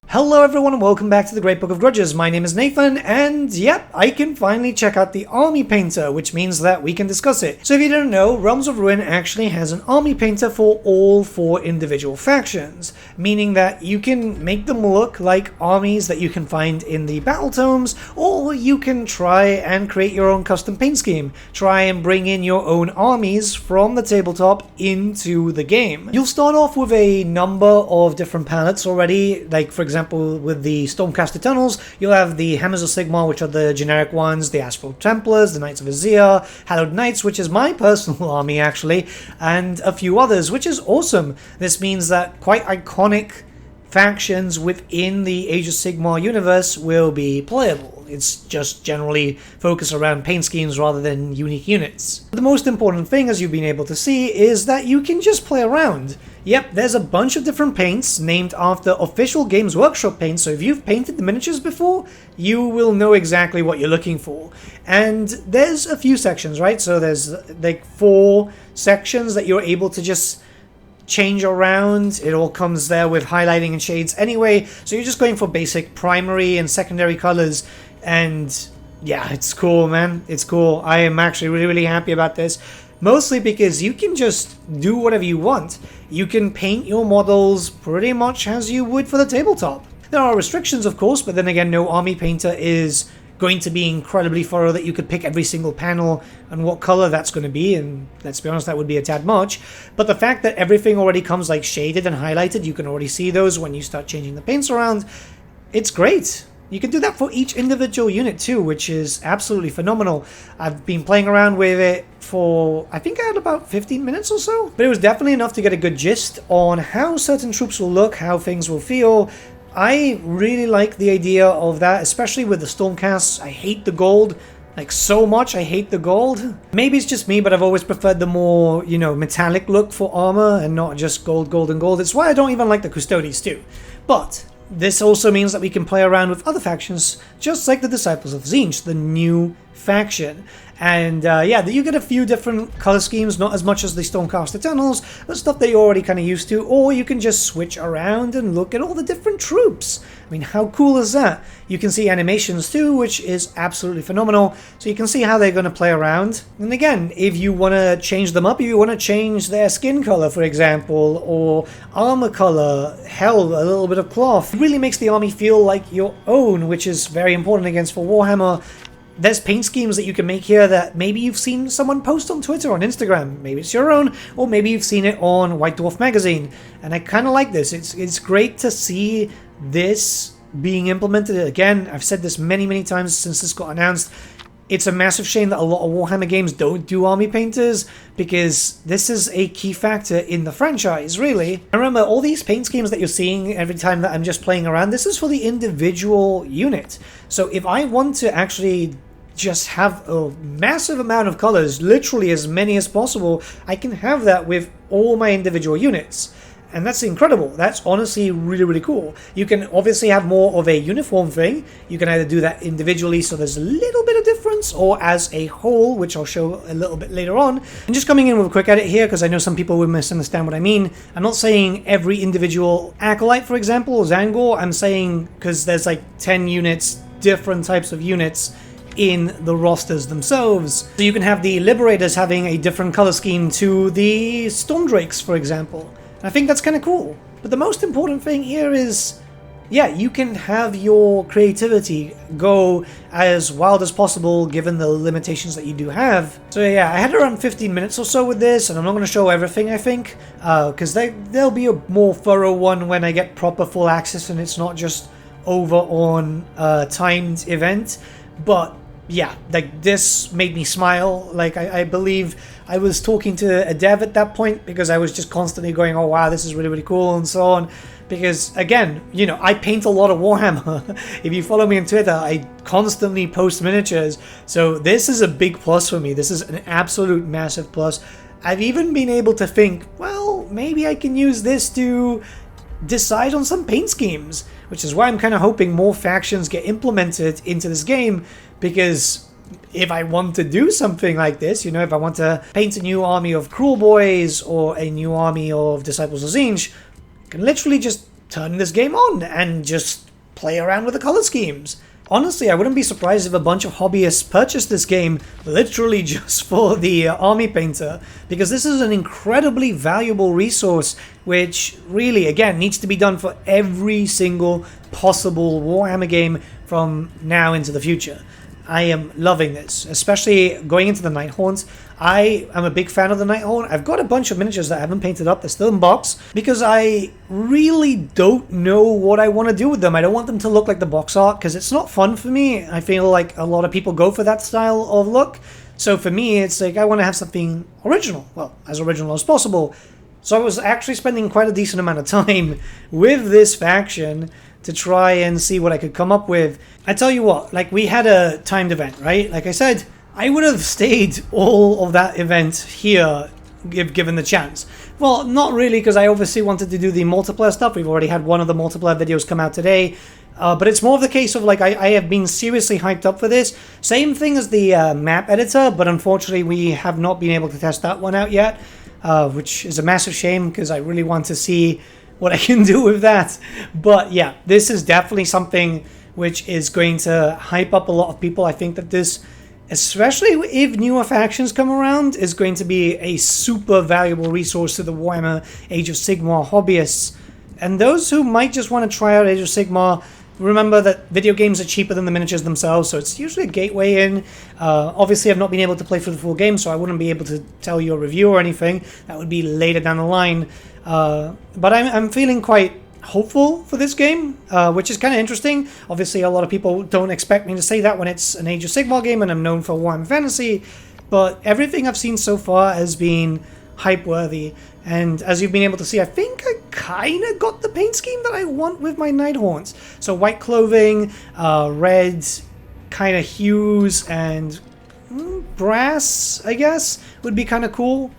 Hello everyone and welcome back to the Great Book of Grudges. My name is Nathan and yep, I can finally check out the army painter, which means that we can discuss it. So if you didn't know, Realms of Ruin actually has an army painter for all 4 individual factions, meaning that you can make them look like armies that you can find in the battle tomes, or you can try and create your own custom paint scheme. Try and bring in your own armies from the tabletop into the game. You'll start off with a number of different palettes already, like for example with the Stormcast Eternals, you'll have the Hammers of Sigmar, which are the generic ones, the Astral Templars, the Knights of Azir, Hallowed Knights, which is my personal army actually, and a few others, which is awesome. This means that quite iconic factions within the Age of Sigmar universe will be playable. It's just generally focused around paint schemes rather than unique units. The most important thing, as you've been able to see, is that you can just play around. Yep, there's a bunch of different paints named after official Games Workshop paints, so if you've painted the miniatures before, you will know exactly what you're looking for. And there's a few sections, right? So there's like 4 sections that you're able to just change around. It all comes there with highlighting and shades anyway, so you're just going for basic primary and secondary colors, and yeah, it's cool, man. It's cool. I am actually really happy about this, mostly because you can just do whatever you want. You can paint your models pretty much as you would for the tabletop. There are restrictions, of course, but then again, no army painter is going to be incredibly thorough that you could pick every single panel and what color that's going to be, and let's be honest, that would be a tad much. But the fact that everything already comes like shaded and highlighted, you can already see those when you start changing the paints around, it's great. You can do that for each individual unit too, which is absolutely phenomenal. I've been playing around with it for, I think I had about 15 minutes or so, but it was definitely enough to get a good gist on how certain troops will look, how things will feel. I really like the idea of that, especially with the Stormcasts. I hate the gold, like so much. I hate the gold. Maybe it's just me, but I've always preferred the more, you know, metallic look for armor and not just gold, gold, and gold. It's why I don't even like the Custodes too. But this also means that we can play around with other factions, just like the Disciples of Tzeentch, the new faction. And yeah, you get a few different color schemes, not as much as the Stormcast Eternals, but stuff that you're already kind of used to, or you can just switch around and look at all the different troops. I mean, how cool is that? You can see animations too, which is absolutely phenomenal, so you can see how they're going to play around. And again, if you want to change them up, if you want to change their skin color, for example, or armor color, hell, a little bit of cloth, it really makes the army feel like your own, which is very important against for Warhammer. There's paint schemes that you can make here that maybe you've seen someone post on Twitter, on Instagram, maybe it's your own, or maybe you've seen it on White Dwarf magazine, and I kind of like this. It's great to see this being implemented. Again, I've said this many times since this got announced. It's a massive shame that a lot of Warhammer games don't do army painters, because this is a key factor in the franchise, really. And remember, all these paint schemes that you're seeing every time that I'm just playing around, this is for the individual unit. So if I want to actually just have a massive amount of colors, literally as many as possible, I can have that with all my individual units. And that's incredible. That's honestly really cool. You can obviously have more of a uniform thing. You can either do that individually, so there's a little bit of difference, or as a whole, which I'll show a little bit later on. I'm just coming in with a quick edit here, because I know some people will misunderstand what I mean. I'm not saying every individual Acolyte, for example, or Zangor. I'm saying, because there's like 10 units, different types of units in the rosters themselves. So you can have the Liberators having a different color scheme to the Stormdrakes, for example. I think that's kind of cool. But the most important thing here is, yeah, you can have your creativity go as wild as possible given the limitations that you do have. So yeah, I had around 15 minutes or so with this, and I'm not going to show everything, I think, because there'll be a more thorough one when I get proper full access and it's not just over on a timed event. But yeah, like this made me smile. Like I believe I was talking to a dev at that point, because I was just constantly going, oh wow, this is really cool, and so on. Because again, you know, I paint a lot of Warhammer. If you follow me on Twitter, I constantly post miniatures, so this is a big plus for me. This is an absolute massive plus. I've even been able to think, well, maybe I can use this to decide on some paint schemes, which is why I'm kind of hoping more factions get implemented into this game, because if I want to do something like this, you know, if I want to paint a new army of Cruel Boys or a new army of Disciples of Tzeentch, I can literally just turn this game on and just play around with the color schemes. Honestly, I wouldn't be surprised if a bunch of hobbyists purchased this game literally just for the army painter, because this is an incredibly valuable resource which really, again, needs to be done for every single possible Warhammer game from now into the future. I am loving this, especially going into the Nighthaunt. I am a big fan of the Nighthaunt. I've got a bunch of miniatures that I haven't painted up. They're still in box because I really don't know what I want to do with them. I don't want them to look like the box art because it's not fun for me. I feel like a lot of people go for that style of look. So for me, it's like I want to have something original. Well, as original as possible. So I was actually spending quite a decent amount of time with this faction to try and see what I could come up with. I tell you what, like, we had a timed event, right? Like I said, I would have stayed all of that event here if given the chance. Well, not really, because I obviously wanted to do the multiplayer stuff. We've already had one of the multiplayer videos come out today. But it's more of the case of, like, I have been seriously hyped up for this. Same thing as the map editor, but unfortunately we have not been able to test that one out yet, which is a massive shame because I really want to see what I can do with that. But yeah, this is definitely something which is going to hype up a lot of people. I think that this, especially if newer factions come around, is going to be a super valuable resource to the Warhammer Age of Sigmar hobbyists. And those who might just want to try out Age of Sigmar, remember that video games are cheaper than the miniatures themselves, so it's usually a gateway in. Obviously, I've not been able to play through the full game, so I wouldn't be able to tell you a review or anything. That would be later down the line. But I'm feeling quite hopeful for this game, which is kind of interesting. Obviously, a lot of people don't expect me to say that when it's an Age of Sigmar game, and I'm known for Warhammer Fantasy, but everything I've seen so far has been hype-worthy. And as you've been able to see, I think I kind of got the paint scheme that I want with my Nighthaunts. So white clothing, red kind of hues, and brass, I guess, would be kind of cool.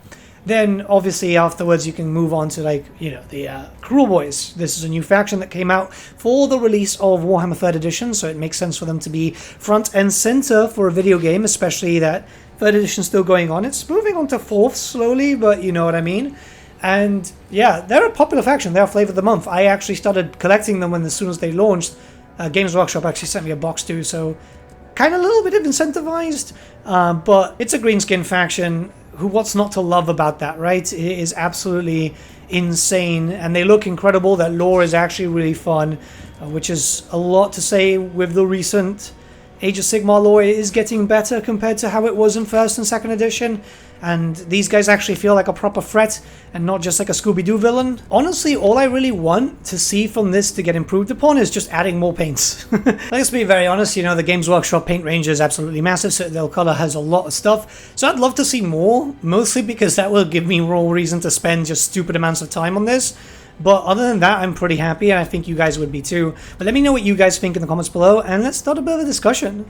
Then, obviously, afterwards, you can move on to, like, you know, the Cruel Boys. This is a new faction that came out for the release of Warhammer 3rd Edition, so it makes sense for them to be front and center for a video game, especially that 3rd Edition is still going on. It's moving on to 4th slowly, but you know what I mean. And, yeah, they're a popular faction. They're a flavor of the month. I actually started collecting them as soon as they launched. Games Workshop actually sent me a box, too, so kind of a little bit of incentivized, but it's a greenskin faction. What's not to love about that, right? It is absolutely insane, and they look incredible. That lore is actually really fun, which is a lot to say with the recent Age of Sigmar lore. It is getting better compared to how it was in 1st and 2nd edition, and these guys actually feel like a proper threat and not just like a Scooby-Doo villain. Honestly, all I really want to see from this to get improved upon is just adding more paints. Let's be very honest, you know, the Games Workshop paint range is absolutely massive. Citadel Color has a lot of stuff, so I'd love to see more, mostly because that will give me raw reason to spend just stupid amounts of time on this. But other than that, I'm pretty happy, and I think you guys would be too. But let me know what you guys think in the comments below, and let's start a bit of a discussion.